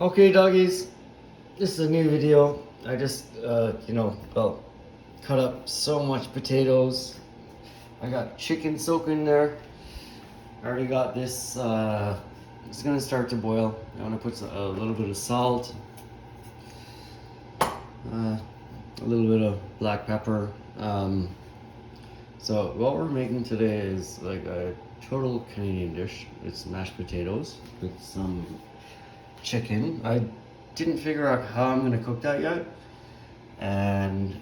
Okay, doggies, this is a new video. I just, cut up so much potatoes. I got chicken soaking in there. I already got this, it's gonna start to boil. I'm gonna put a little bit of salt, a little bit of black pepper. So what we're making today is like a total Canadian dish. It's mashed potatoes with some chicken. I didn't figure out how I'm gonna cook that yet, and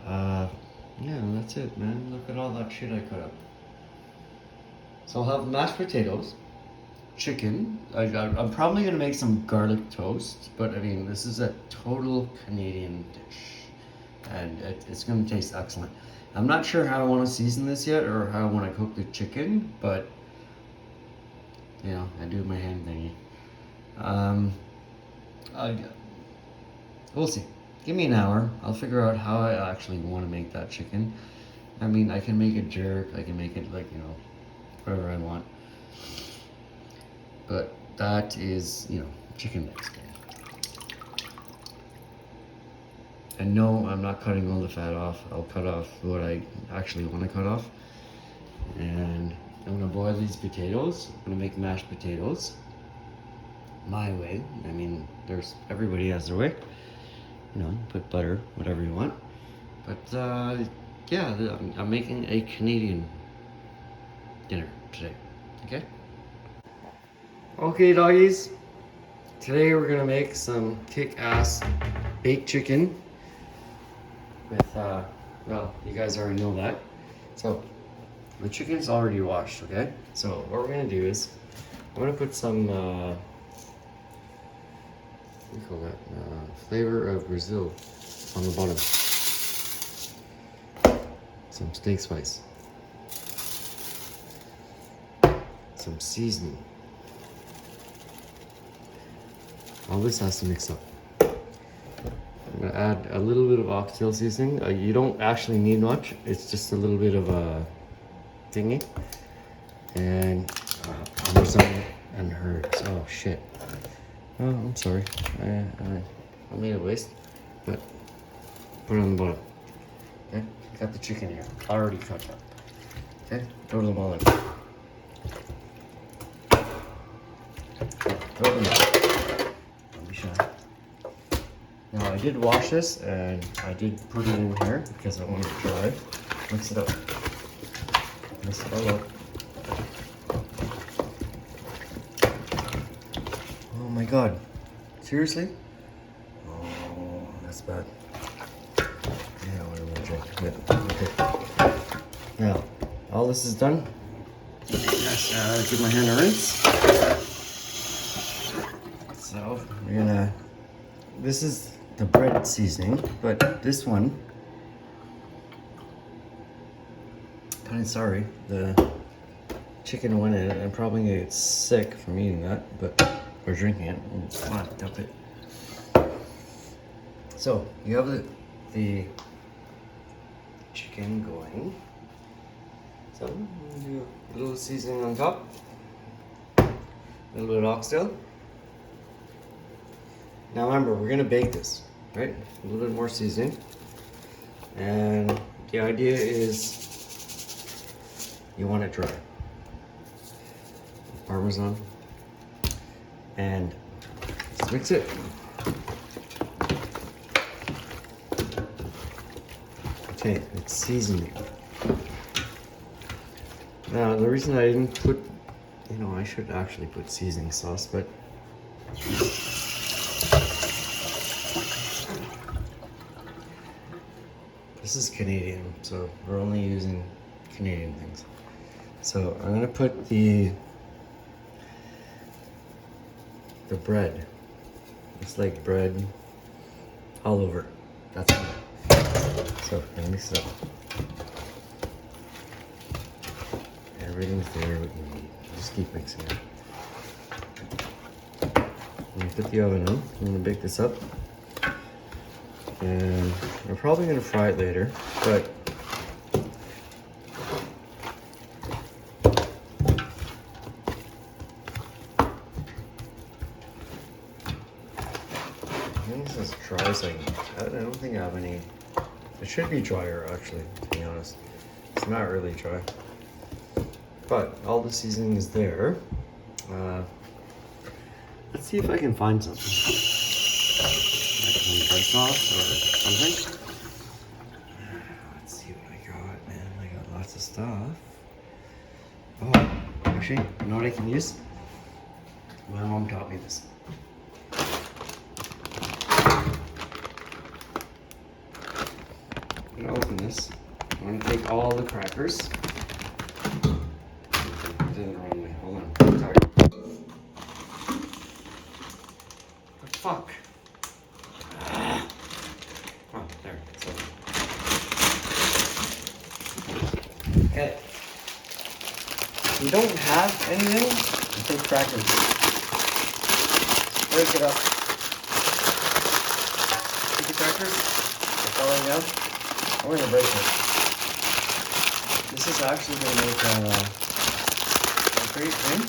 yeah, that's it, man. Look at all that shit I cut up. So I'll have mashed potatoes, chicken. I'm probably gonna make some garlic toast, but I mean, this is a total Canadian dish, and it's gonna taste excellent. I'm not sure how I want to season this yet, or how I want to cook the chicken, but you know, I do my hand thingy. We'll see. Give me an hour. I'll figure out how I actually want to make that chicken. I mean, I can make it jerk. I can make it like, whatever I want. But that is, chicken Mexican. And no, I'm not cutting all the fat off. I'll cut off what I actually want to cut off. And I'm gonna boil these potatoes. I'm gonna make mashed potatoes my way. I mean, everybody has their way. Put butter, whatever you want. But yeah, I'm making a Canadian dinner today. Okay? Okay, doggies. Today we're gonna make some kick-ass baked chicken with, well, you guys already know that. So, the chicken's already washed, okay? So, what we're gonna do is, I'm gonna put some, what do you call that? Flavor of Brazil on the bottom. Some steak spice. Some seasoning. All this has to mix up. I'm gonna add a little bit of oxtail seasoning. You don't actually need much. It's just a little bit of a thingy. And Parmesan and herbs. Oh shit. Oh, I'm sorry. I made a waste. But put it on the bottom. Okay? Got the chicken here. Already cut up. Okay? Throw them all in. Throw them in. Don't be shy. Now I did wash this and I did put it in here because I want it to dry. Mix it up. Mix it all up. Oh my god. Seriously? Oh, that's bad. Yeah, whatever, drink. Yeah, okay. Now, all this is done. Yes, give my hand a rinse. So, we're gonna, this is the bread seasoning, but this one, kind of sorry, the chicken went in it. I'm probably gonna get sick from eating that, or drinking it. Come on, dump it. So, you have the chicken going. So, I'm gonna do a little seasoning on top. A little bit of oxtail. Now remember, we're gonna bake this, right? A little bit more seasoning. And the idea is you want it dry. Parmesan. And let's mix it. Okay, it's seasoning. Now, the reason I didn't put, I should actually put seasoning sauce, but this is Canadian, so we're only using Canadian things. So I'm gonna put the bread. It's like bread all over. That's it. So I'm gonna mix it up. Everything's there what you need. Just keep mixing it. I'm gonna put the oven on. I'm gonna bake this up. And we're probably gonna fry it later, but think this is dry, so I don't think I have any. It should be drier, actually, to be honest. It's not really dry. But all the seasoning is there. Let's see if I can find something. Like red sauce or something. Let's see what I got, man. I got lots of stuff. Oh, actually, you know what I can use? My mom taught me this. I'm gonna open this. I'm gonna take all the crackers. It did it the wrong way. Hold on. Sorry. The fuck? Oh, there. So. Okay. If you don't have anything, you take crackers. Break it up. Take the crackers. They're falling down. I'm going to break it. This is actually going to make a great thing.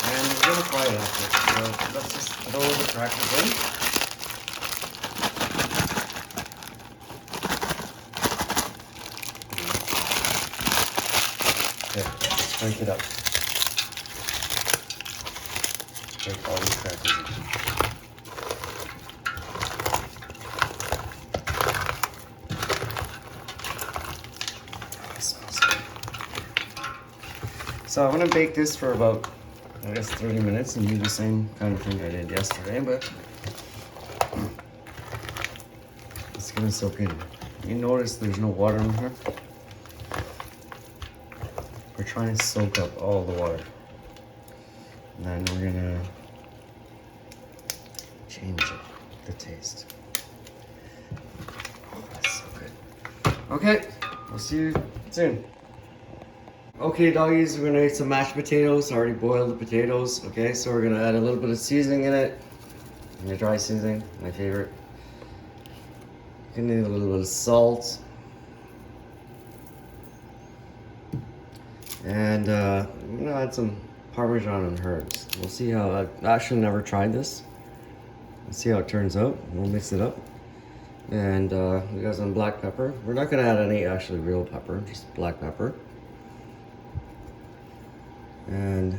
And we're going to fry it after. So let's just throw the crackers in. Okay, let's break it up. Break all these crackers in. So I'm gonna bake this for about, I guess, 30 minutes and do the same kind of thing I did yesterday, but it's gonna soak in. You notice there's no water in here? We're trying to soak up all the water. And then we're gonna change it, the taste. Oh, that's so good. Okay, I'll see you soon. Okay, doggies, we're gonna make some mashed potatoes. I already boiled the potatoes. Okay, so we're gonna add a little bit of seasoning in it. And the dry seasoning, my favorite. Gonna need a little bit of salt. And I'm gonna add some Parmesan and herbs. We'll see how, I've actually never tried this. Let's see how it turns out. We'll mix it up. And we got some black pepper. We're not gonna add any actually real pepper, just black pepper. And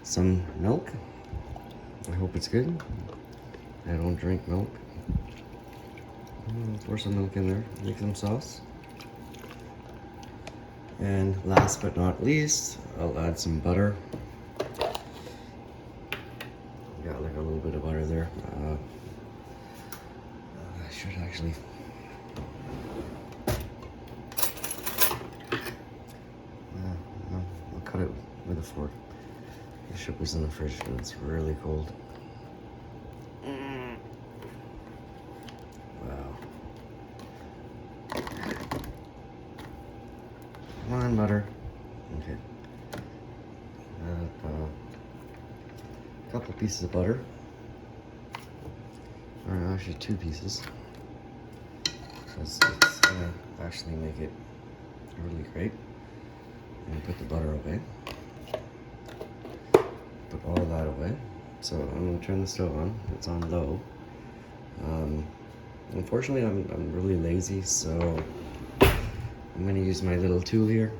some milk. I hope it's good. I don't drink milk. Pour some milk in there, make some sauce. And last but not least, I'll add some butter. Got like a little bit of butter there. I should actually. I'll cut it with a fork. I should put this in the fridge because it's really cold. Wow. Come on, butter. Okay. A couple pieces of butter. Or actually 2 pieces. Because it's gonna actually make it really great. And put the butter away. Put all that away. So I'm gonna turn the stove on. It's on low. Unfortunately, I'm really lazy, so I'm gonna use my little tool here.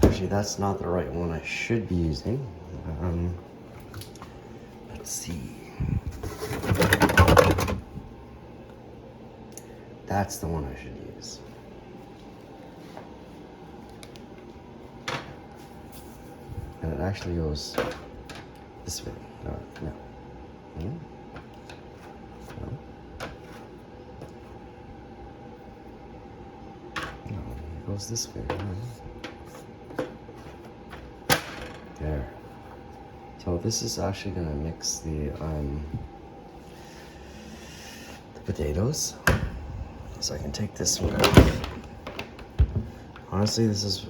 Actually, that's not the right one I should be using. Let's see. That's the one I should use. And it actually goes this way. No. No. No, it goes this way. There. So this is actually gonna mix the potatoes. So I can take this one off. Honestly, this is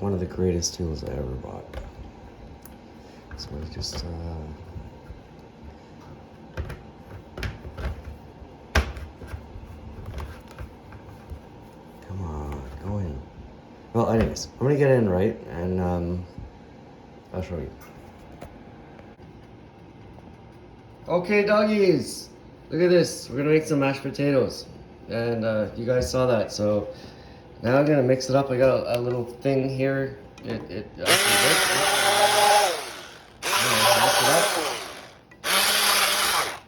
one of the greatest tools I ever bought. So I just come on, go in. Well, anyways, I'm gonna get in right, and I'll show you. Okay, doggies, look at this. We're gonna make some mashed potatoes, and you guys saw that. So now I'm gonna mix it up. I got a little thing here. It actually works. I'm gonna mix it up.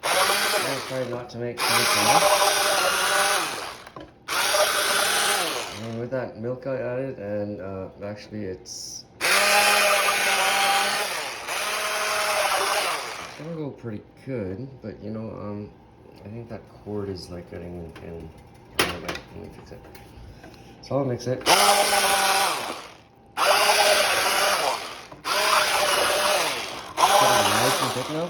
I'm gonna try not to make too much enough. And with that milk I added, and actually it's gonna go pretty good, but you know, I think that cord is like getting in. Let me fix it. So I'll mix it. It's getting nice and thick now.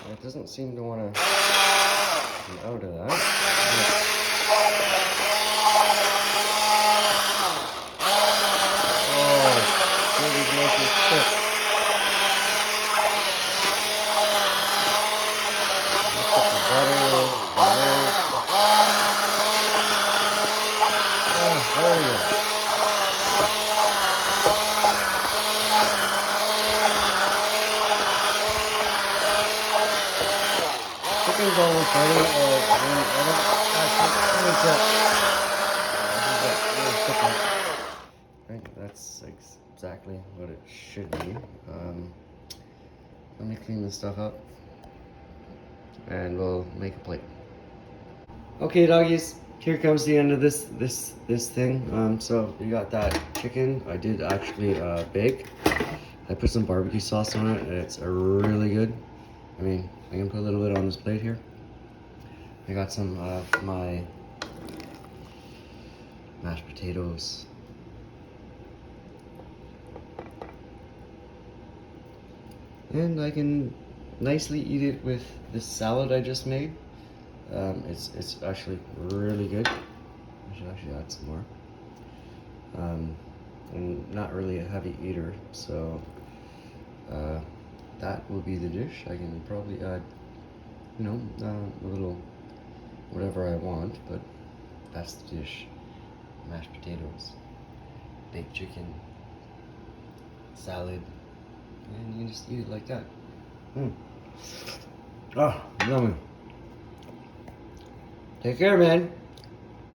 And it doesn't seem to want to come out of that. Oh, really nice and thick. There we go. Chicken's almost ready. Right, that's exactly what it should be. Let me clean this stuff up, and we'll make a plate. Okay, doggies. Here comes the end of this thing. So you got that chicken. I did actually bake. I put some barbecue sauce on it, and it's really good. I mean, I can put a little bit on this plate here. I got some of my mashed potatoes. And I can nicely eat it with this salad I just made. It's actually really good. I should actually add some more. I'm not really a heavy eater, so that will be the dish. I can probably add, you know, a little whatever I want, but that's the dish. Mashed potatoes, baked chicken, salad, and you can just eat it like that. Ah, yummy. Take care, man.